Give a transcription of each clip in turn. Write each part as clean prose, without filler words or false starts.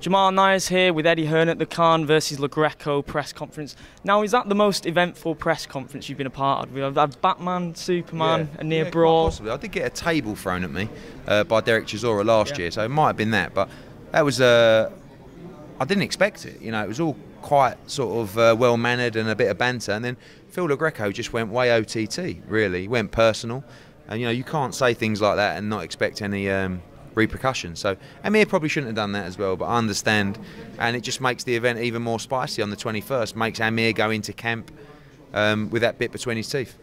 Jamal Nyers here with Eddie Hearn at the Hearn versus Greco press conference. Now, is that the most eventful press conference you've been a part of? We've had Batman, Superman, a near brawl. Possibly. I did get a table thrown at me by Derek Chisora last year, so it might have been that. But that was I didn't expect it. You know, it was all quite sort of well mannered and a bit of banter, and then Phil Greco just went way OTT. Really, he went personal, and you know you can't say things like that and not expect any repercussions. So Amir probably shouldn't have done that as well, but I understand, and it just makes the event even more spicy on the 21st. Makes Amir go into camp with that bit between his teeth.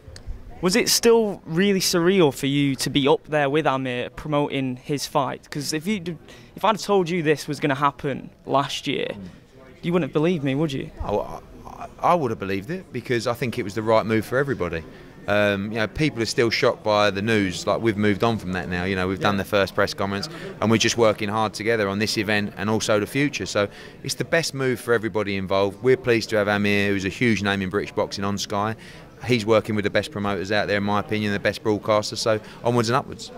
Was it still really surreal for you to be up there with Amir promoting his fight? Because if I'd have told you this was going to happen last year, you wouldn't have believed me, would you? Oh, I would have believed it, because I think it was the right move for everybody. You know, people are still shocked by the news. Like, we've moved on from that now. You know, we've done the first press conference, and we're just working hard together on this event and also the future. So it's the best move for everybody involved. We're pleased to have Amir, who's a huge name in British boxing, on Sky. He's working with the best promoters out there, in my opinion, the best broadcasters. So onwards and upwards.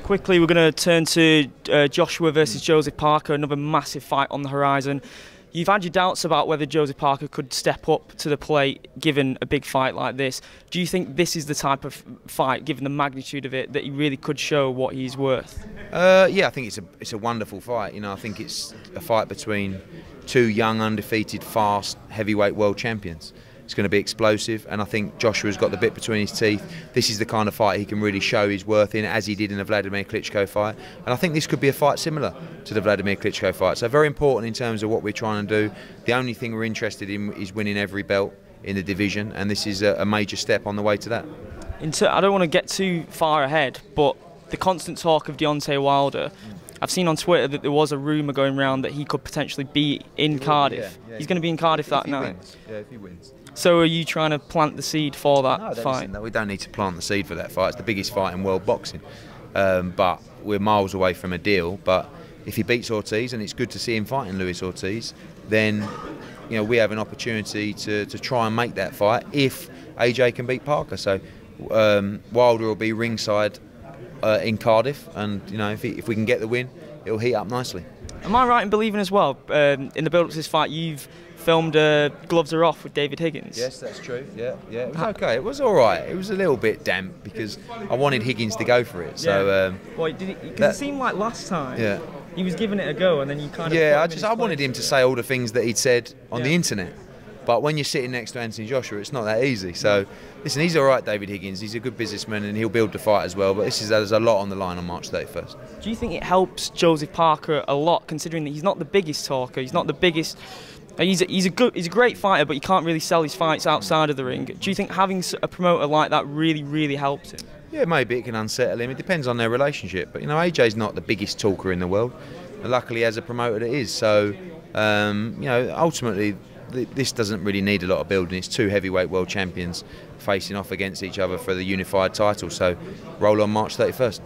Quickly, we're going to turn to Joshua versus Joseph Parker, another massive fight on the horizon. You've had your doubts about whether Joseph Parker could step up to the plate given a big fight like this. Do you think this is the type of fight, given the magnitude of it, that he really could show what he's worth? Yeah, I think it's a wonderful fight. You know, I think it's a fight between two young, undefeated, fast heavyweight world champions. It's going to be explosive, and I think Joshua's got the bit between his teeth. This is the kind of fight he can really show his worth in, as he did in the Vladimir Klitschko fight. And I think this could be a fight similar to the Vladimir Klitschko fight. So very important in terms of what we're trying to do. The only thing we're interested in is winning every belt in the division, and this is a major step on the way to that. I don't want to get too far ahead, but the constant talk of Deontay Wilder, I've seen on Twitter that there was a rumour going around that he could potentially be in Cardiff. Yeah, he's going to be in Cardiff that night. Yeah, if he wins. So are you trying to plant the seed for that fight? No, we don't need to plant the seed for that fight. It's the biggest fight in world boxing. But we're miles away from a deal. But if he beats Ortiz, and it's good to see him fighting Luis Ortiz, then you know we have an opportunity to try and make that fight if AJ can beat Parker. So Wilder will be ringside in Cardiff, and you know if we can get the win, it'll heat up nicely. Am I right in believing as well, in the build-up to this fight, you've filmed Gloves Are Off with David Higgins? Yes, that's true. Yeah, it was okay. It was all right. It was a little bit damp because I wanted Higgins to go for it. So, well, because it seemed like last time he was giving it a go, and then you kind of I wanted him to say all the things that he'd said on the internet. But when you're sitting next to Anthony Joshua, it's not that easy. So, listen, he's all right, David Higgins. He's a good businessman, and he'll build the fight as well. But there's a lot on the line on March 31st. Do you think it helps Joseph Parker a lot, considering that he's not the biggest talker, he's not the biggest? He's a great fighter, but he can't really sell his fights outside of the ring. Do you think having a promoter like that really helps him? Yeah, maybe it can unsettle him. It depends on their relationship. But you know, AJ's not the biggest talker in the world. And luckily, he has a promoter that is. So, you know, ultimately, this doesn't really need a lot of building. It's two heavyweight world champions facing off against each other for the unified title. So, roll on March 31st.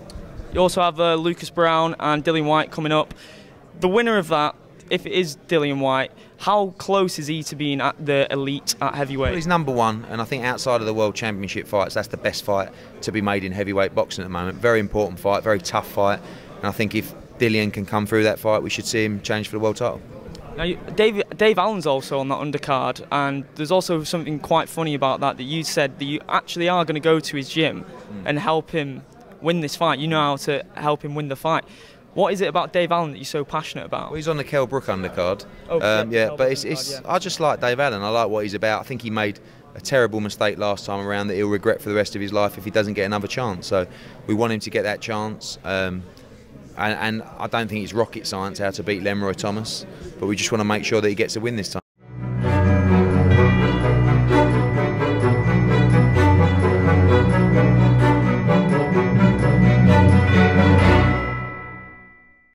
You also have Lucas Brown and Dillian Whyte coming up. The winner of that, if it is Dillian Whyte, how close is he to being at the elite at heavyweight? Well, he's #1, and I think outside of the World Championship fights, that's the best fight to be made in heavyweight boxing at the moment. Very important fight, very tough fight, and I think if Dillian can come through that fight, we should see him challenge for the world title. Now, Dave Allen's also on that undercard, and there's also something quite funny about that you said that you actually are going to go to his gym and help him win this fight. You know how to help him win the fight. What is it about Dave Allen that you're so passionate about? Well, he's on the Kell Brook undercard. But I just like Dave Allen. I like what he's about. I think he made a terrible mistake last time around that he'll regret for the rest of his life if he doesn't get another chance. So we want him to get that chance. And I don't think it's rocket science how to beat Lemroy Thomas, but we just want to make sure that he gets a win this time.